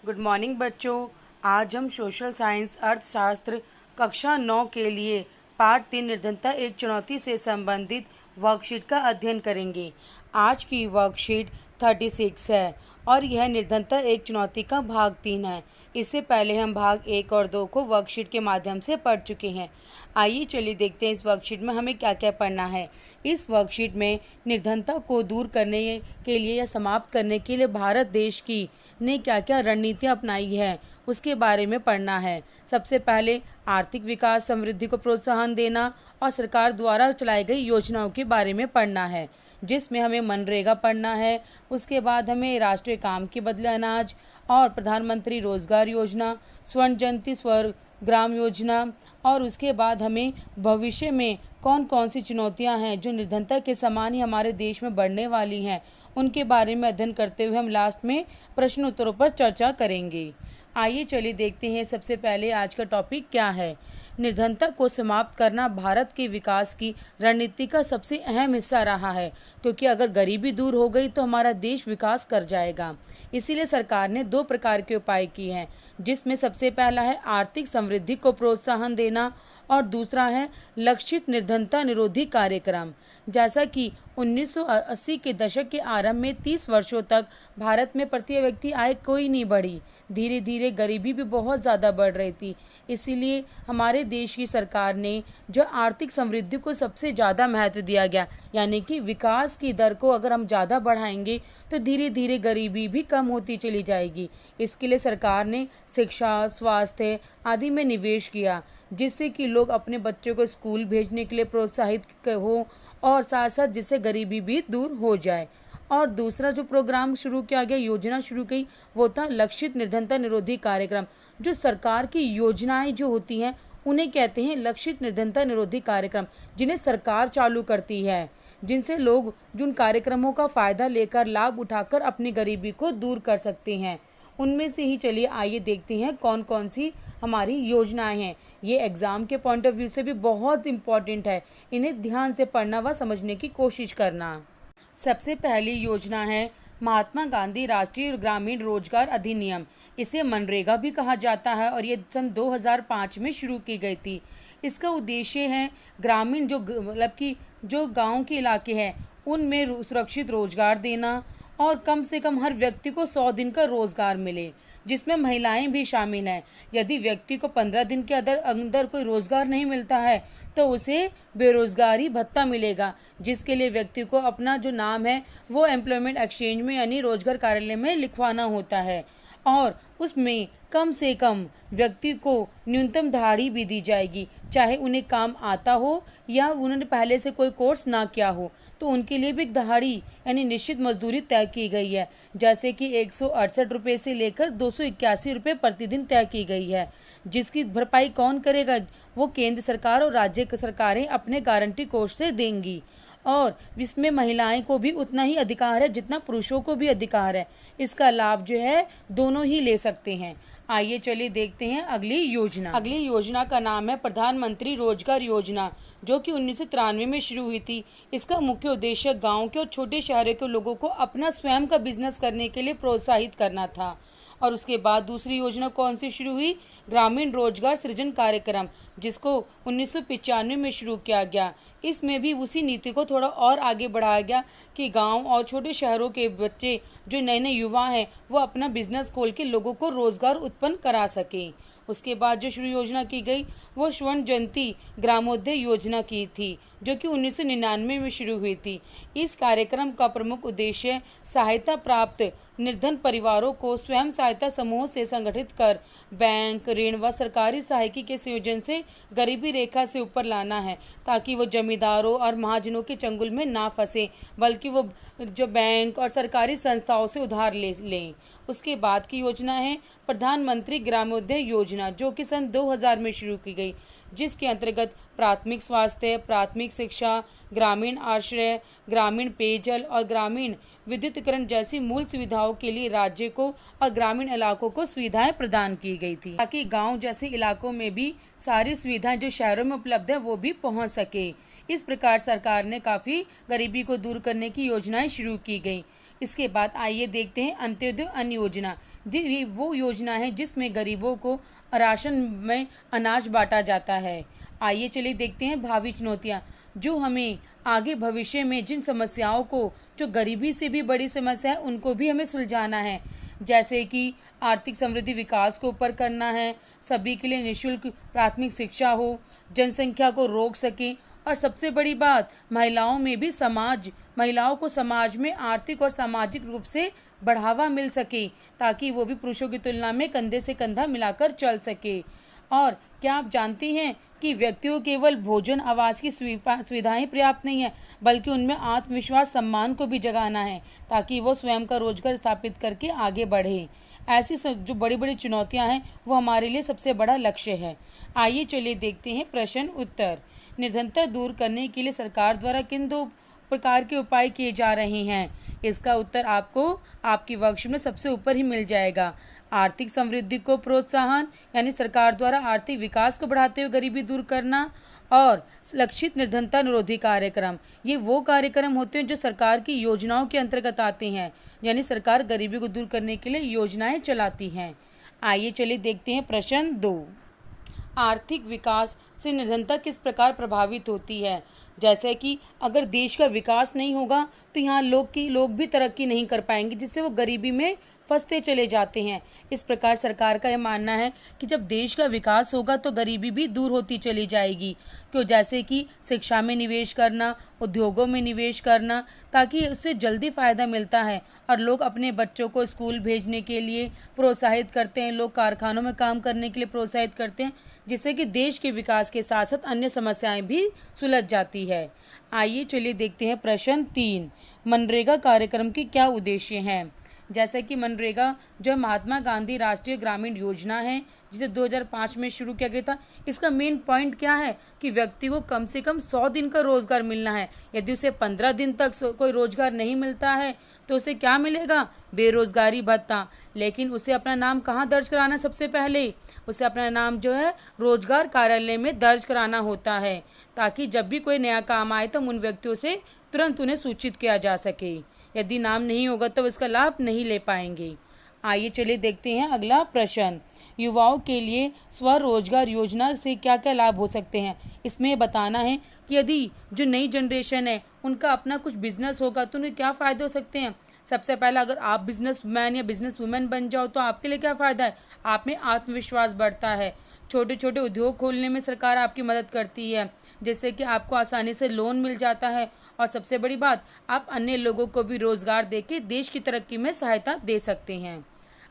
Good morning बच्चों। आज हम सोशल साइंस अर्थशास्त्र कक्षा 9 के लिए पाठ 3 निर्धनता एक चुनौती से संबंधित वर्कशीट का अध्ययन करेंगे। आज की वर्कशीट 36 है और यह निर्धनता एक चुनौती का भाग 3 है। इससे पहले हम भाग 1 और 2 को वर्कशीट के माध्यम से पढ़ चुके हैं। आइए चलिए देखते हैं इस वर्कशीट में हमें क्या क्या पढ़ना है। इस वर्कशीट में निर्धनता को दूर करने के लिए या समाप्त करने के लिए भारत देश की ने क्या क्या रणनीतियाँ अपनाई है उसके बारे में पढ़ना है। सबसे पहले आर्थिक विकास समृद्धि को प्रोत्साहन देना और सरकार द्वारा चलाई गई योजनाओं के बारे में पढ़ना है, जिसमें हमें मनरेगा पढ़ना है। उसके बाद हमें राष्ट्रीय काम के बदले अनाज और प्रधानमंत्री रोजगार योजना, स्वर्ण जयंती ग्राम योजना, और उसके बाद हमें भविष्य में कौन कौन सी चुनौतियां हैं जो निर्धनता के समान ही हमारे देश में बढ़ने वाली हैं उनके बारे में अध्ययन करते हुए हम लास्ट में प्रश्न उत्तरों पर चर्चा करेंगे। आइए चलिए देखते हैं सबसे पहले आज का टॉपिक क्या है। निर्धनता को समाप्त करना भारत के विकास की रणनीति का सबसे अहम हिस्सा रहा है, क्योंकि अगर गरीबी दूर हो गई तो हमारा देश विकास कर जाएगा। इसीलिए सरकार ने 2 प्रकार के उपाय किए हैं, जिसमें सबसे पहला है आर्थिक समृद्धि को प्रोत्साहन देना और दूसरा है लक्षित निर्धनता निरोधी कार्यक्रम। जैसा कि 1980 के दशक के आरंभ में 30 वर्षों तक भारत में प्रति व्यक्ति आय कोई नहीं बढ़ी, धीरे धीरे गरीबी भी बहुत ज़्यादा बढ़ रही थी। इसीलिए हमारे देश की सरकार ने जो आर्थिक समृद्धि को सबसे ज़्यादा महत्व दिया गया, यानी कि विकास की दर को अगर हम ज़्यादा बढ़ाएंगे तो धीरे धीरे गरीबी भी कम होती चली जाएगी। इसके लिए सरकार ने शिक्षा, स्वास्थ्य आदि में निवेश किया, जिससे कि लोग अपने बच्चों को स्कूल भेजने के लिए प्रोत्साहित हो और साथ साथ जिससे गरीबी भी दूर हो जाए। और दूसरा जो प्रोग्राम शुरू किया गया, योजना शुरू की, वो था लक्षित निर्धनता निरोधी कार्यक्रम। जो सरकार की योजनाएं जो होती हैं उन्हें कहते हैं लक्षित निर्धनता निरोधी कार्यक्रम, जिन्हें सरकार चालू करती है, जिनसे लोग जिन कार्यक्रमों का फ़ायदा लेकर लाभ उठाकर अपनी गरीबी को दूर कर सकते हैं। उनमें से ही चलिए आइए देखते हैं कौन कौन सी हमारी योजनाएं हैं। ये एग्ज़ाम के पॉइंट ऑफ व्यू से भी बहुत इम्पॉर्टेंट है, इन्हें ध्यान से पढ़ना व समझने की कोशिश करना। सबसे पहली योजना है महात्मा गांधी राष्ट्रीय ग्रामीण रोजगार अधिनियम। इसे मनरेगा भी कहा जाता है और ये सन 2005 में शुरू की गई थी। इसका उद्देश्य है ग्रामीण मतलब कि जो गांव के इलाके हैं उनमें सुरक्षित रोजगार देना और कम से कम हर व्यक्ति को 100 दिन का रोजगार मिले, जिसमें महिलाएं भी शामिल हैं। यदि व्यक्ति को 15 दिन के अंदर कोई रोजगार नहीं मिलता है तो उसे बेरोजगारी भत्ता मिलेगा, जिसके लिए व्यक्ति को अपना जो नाम है वो एम्प्लॉयमेंट एक्सचेंज में यानी रोजगार कार्यालय में लिखवाना होता है और उसमें कम से कम व्यक्ति को न्यूनतम दिहाड़ी भी दी जाएगी, चाहे उन्हें काम आता हो या उन्होंने पहले से कोई कोर्स ना किया हो, तो उनके लिए भी एक दिहाड़ी यानी निश्चित मजदूरी तय की गई है, जैसे कि 168 रुपये से लेकर 281 रुपये प्रतिदिन तय की गई है। जिसकी भरपाई कौन करेगा? वो केंद्र सरकार और राज्य सरकारें अपने गारंटी कोष से देंगी और इसमें महिलाएं को भी उतना ही अधिकार है जितना पुरुषों को भी अधिकार है। इसका लाभ जो है दोनों ही ले सकते हैं। आइए चलिए देखते हैं अगली योजना। अगली योजना का नाम है प्रधानमंत्री रोजगार योजना, जो कि 1993 में शुरू हुई थी। इसका मुख्य उद्देश्य गांव के और छोटे शहरों के लोगों को अपना स्वयं का बिजनेस करने के लिए प्रोत्साहित करना था। और उसके बाद दूसरी योजना कौन सी शुरू हुई? ग्रामीण रोजगार सृजन कार्यक्रम, जिसको 1995 में शुरू किया गया। इसमें भी उसी नीति को थोड़ा और आगे बढ़ाया गया कि गांव और छोटे शहरों के बच्चे जो नए नए युवा हैं वो अपना बिजनेस खोल के लोगों को रोजगार उत्पन्न करा सकें। उसके बाद जो शुरू योजना की गई वो स्वर्ण जयंती ग्रामोदय योजना की थी, जो कि 1999 में शुरू हुई थी। इस कार्यक्रम का प्रमुख उद्देश्य सहायता प्राप्त निर्धन परिवारों को स्वयं सहायता समूह से संगठित कर बैंक, ऋण व सरकारी सहायता के संयोजन से गरीबी रेखा से ऊपर लाना है, ताकि वो जमींदारों और महाजनों के चंगुल में ना फंसे, बल्कि वो जो बैंक और सरकारी संस्थाओं से उधार लें। उसके बाद की योजना है प्रधानमंत्री ग्रामोदय योजना, जो कि सन 2000 में शुरू की गई, जिसके अंतर्गत प्राथमिक स्वास्थ्य, प्राथमिक शिक्षा, ग्रामीण आश्रय, ग्रामीण पेयजल और ग्रामीण विद्युतीकरण जैसी मूल सुविधाओं के लिए राज्य को और ग्रामीण इलाकों को सुविधाएं प्रदान की गई थी, ताकि गांव जैसे इलाकों में भी सारी सुविधाएं जो शहरों में उपलब्ध है वो भी पहुंच सके। इस प्रकार सरकार ने काफ़ी गरीबी को दूर करने की योजनाएं शुरू की गई। इसके बाद आइए देखते हैं अंत्योदय अन्न योजना। ये वो योजना है जिसमें गरीबों को राशन में अनाज बांटा जाता है। आइए चलिए देखते हैं भावी चुनौतियाँ, जो हमें आगे भविष्य में जिन समस्याओं को, जो गरीबी से भी बड़ी समस्या है, उनको भी हमें सुलझाना है। जैसे कि आर्थिक समृद्धि विकास को ऊपर करना है, सभी के लिए निःशुल्क प्राथमिक शिक्षा हो, जनसंख्या को रोक सकें, और सबसे बड़ी बात, महिलाओं को समाज में आर्थिक और सामाजिक रूप से बढ़ावा मिल सके, ताकि वो भी पुरुषों की तुलना में कंधे से कंधा मिलाकर चल सके। और क्या आप जानती हैं कि व्यक्तियों केवल भोजन आवास की सुविधाएं पर्याप्त नहीं है, बल्कि उनमें आत्मविश्वास सम्मान को भी जगाना है, ताकि वो स्वयं का रोजगार स्थापित करके आगे बढ़े। ऐसी जो बड़ी बड़ी चुनौतियां हैं वो हमारे लिए सबसे बड़ा लक्ष्य है। आइए चलिए देखते हैं प्रश्न उत्तर। निर्धनता दूर करने के लिए सरकार द्वारा किन 2 प्रकार के उपाय किए जा रहे हैं? इसका उत्तर आपको आपकी वर्कशीट में सबसे ऊपर ही मिल जाएगा। आर्थिक समृद्धि को प्रोत्साहन, यानी सरकार द्वारा आर्थिक विकास को बढ़ाते हुए गरीबी दूर करना, और लक्षित निर्धनता निरोधी कार्यक्रम। ये वो कार्यक्रम होते हैं जो सरकार की योजनाओं के अंतर्गत आते हैं, यानी सरकार गरीबी को दूर करने के लिए योजनाएं चलाती हैं। आइए चलिए देखते हैं प्रश्न 2। आर्थिक विकास से निर्धनता किस प्रकार प्रभावित होती है? जैसे कि अगर देश का विकास नहीं होगा तो यहाँ लोग भी तरक्की नहीं कर पाएंगे, जिससे वो गरीबी में फंसते चले जाते हैं। इस प्रकार सरकार का यह मानना है कि जब देश का विकास होगा तो गरीबी भी दूर होती चली जाएगी। क्यों? जैसे कि शिक्षा में निवेश करना, उद्योगों में निवेश करना, ताकि उससे जल्दी फ़ायदा मिलता है और लोग अपने बच्चों को स्कूल भेजने के लिए प्रोत्साहित करते हैं, लोग कारखानों में काम करने के लिए प्रोत्साहित करते हैं, जिससे कि देश के विकास के साथ साथ अन्य समस्याएं भी सुलझ जाती है। आइए चलिए देखते हैं प्रश्न 3। मनरेगा कार्यक्रम के क्या उद्देश्य हैं? जैसे कि मनरेगा जो महात्मा गांधी राष्ट्रीय ग्रामीण योजना है, जिसे 2005 में शुरू किया गया था, इसका मेन पॉइंट क्या है कि व्यक्ति को कम से कम 100 दिन का रोजगार मिलना है। यदि उसे 15 दिन तक कोई रोजगार नहीं मिलता है तो उसे क्या मिलेगा? बेरोजगारी भत्ता। लेकिन उसे अपना नाम कहाँ दर्ज कराना? सबसे पहले उसे अपना नाम जो है रोजगार कार्यालय में दर्ज कराना होता है, ताकि जब भी कोई नया काम आए तो उन व्यक्तियों से तुरंत उन्हें सूचित किया जा सके। यदि नाम नहीं होगा तो इसका लाभ नहीं ले पाएंगे। आइए चलिए देखते हैं अगला प्रश्न। युवाओं के लिए स्वरोजगार योजना से क्या क्या लाभ हो सकते हैं? इसमें बताना है कि यदि जो नई जनरेशन है उनका अपना कुछ बिजनेस होगा तो उन्हें क्या फ़ायदे हो सकते हैं। सबसे पहला, अगर आप बिजनेसमैन या बिजनेस वुमेन बन जाओ तो आपके लिए क्या फ़ायदा है? आप में आत्मविश्वास बढ़ता है। छोटे छोटे उद्योग खोलने में सरकार आपकी मदद करती है, जिससे कि आपको आसानी से लोन मिल जाता है, और सबसे बड़ी बात, आप अन्य लोगों को भी रोजगार देके देश की तरक्की में सहायता दे सकते हैं।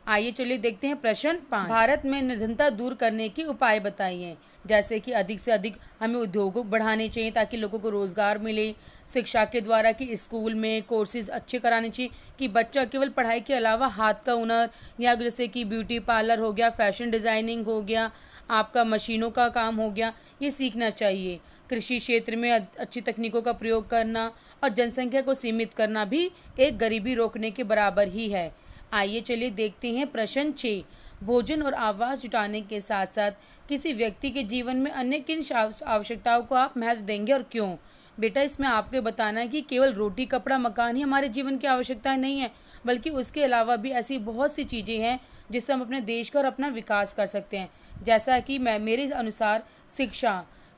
आइए चलिए देखते हैं प्रश्न 5। भारत में निर्धनता दूर करने के उपाय बताइए। जैसे कि अधिक से अधिक हमें उद्योगों बढ़ाने चाहिए ताकि लोगों को रोजगार मिले। शिक्षा के द्वारा कि स्कूल में कोर्सेज अच्छे कराने चाहिए कि बच्चा केवल पढ़ाई के अलावा हाथ का हुनर, या जैसे कि ब्यूटी पार्लर हो गया, फैशन डिज़ाइनिंग हो गया, आपका मशीनों का काम हो गया, ये सीखना चाहिए। कृषि क्षेत्र में अच्छी तकनीकों का प्रयोग करना और जनसंख्या को सीमित करना भी एक गरीबी रोकने के बराबर ही है। आइए चलिए देखते हैं प्रश्न 6। भोजन और आवास जुटाने के साथ साथ किसी व्यक्ति के जीवन में अन्य किन आवश्यकताओं को आप महत्व देंगे और क्यों? बेटा, इसमें आपको बताना है कि केवल रोटी कपड़ा मकान ही हमारे जीवन की आवश्यकताएं नहीं है, बल्कि उसके अलावा भी ऐसी बहुत सी चीज़ें हैं जिससे हम अपने देश का और अपना विकास कर सकते हैं। जैसा कि मेरे अनुसार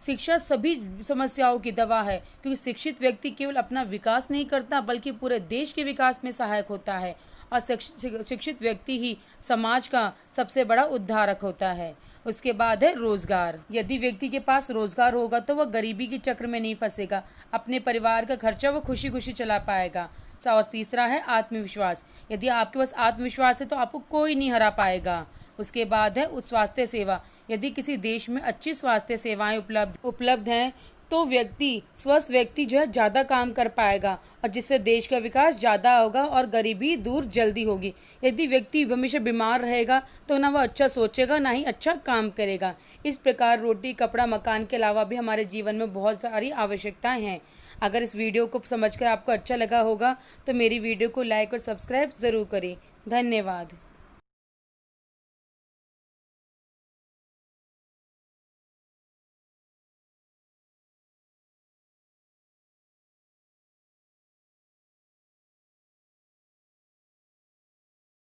शिक्षा सभी समस्याओं की दवा है, क्योंकि शिक्षित व्यक्ति केवल अपना विकास नहीं करता बल्कि पूरे देश के विकास में सहायक होता है, और शिक्षित व्यक्ति ही समाज का सबसे बड़ा उद्धारक होता है। उसके बाद है रोजगार। यदि व्यक्ति के पास रोजगार होगा तो वह गरीबी के चक्र में नहीं फंसेगा, अपने परिवार का खर्चा वो खुशी खुशी चला पाएगा। और तीसरा है आत्मविश्वास। यदि आपके पास आत्मविश्वास है तो आपको कोई नहीं हरा पाएगा। उसके बाद है स्वास्थ्य सेवा। यदि किसी देश में अच्छी स्वास्थ्य सेवाएं उपलब्ध हैं तो स्वस्थ व्यक्ति जो है ज़्यादा काम कर पाएगा, और जिससे देश का विकास ज़्यादा होगा और गरीबी दूर जल्दी होगी। यदि व्यक्ति हमेशा बीमार रहेगा तो ना वह अच्छा सोचेगा, ना ही अच्छा काम करेगा। इस प्रकार रोटी कपड़ा मकान के अलावा भी हमारे जीवन में बहुत सारी आवश्यकताएं हैं। अगर इस वीडियो को समझकर आपको अच्छा लगा होगा तो मेरी वीडियो को लाइक और सब्सक्राइब ज़रूर करें। धन्यवाद।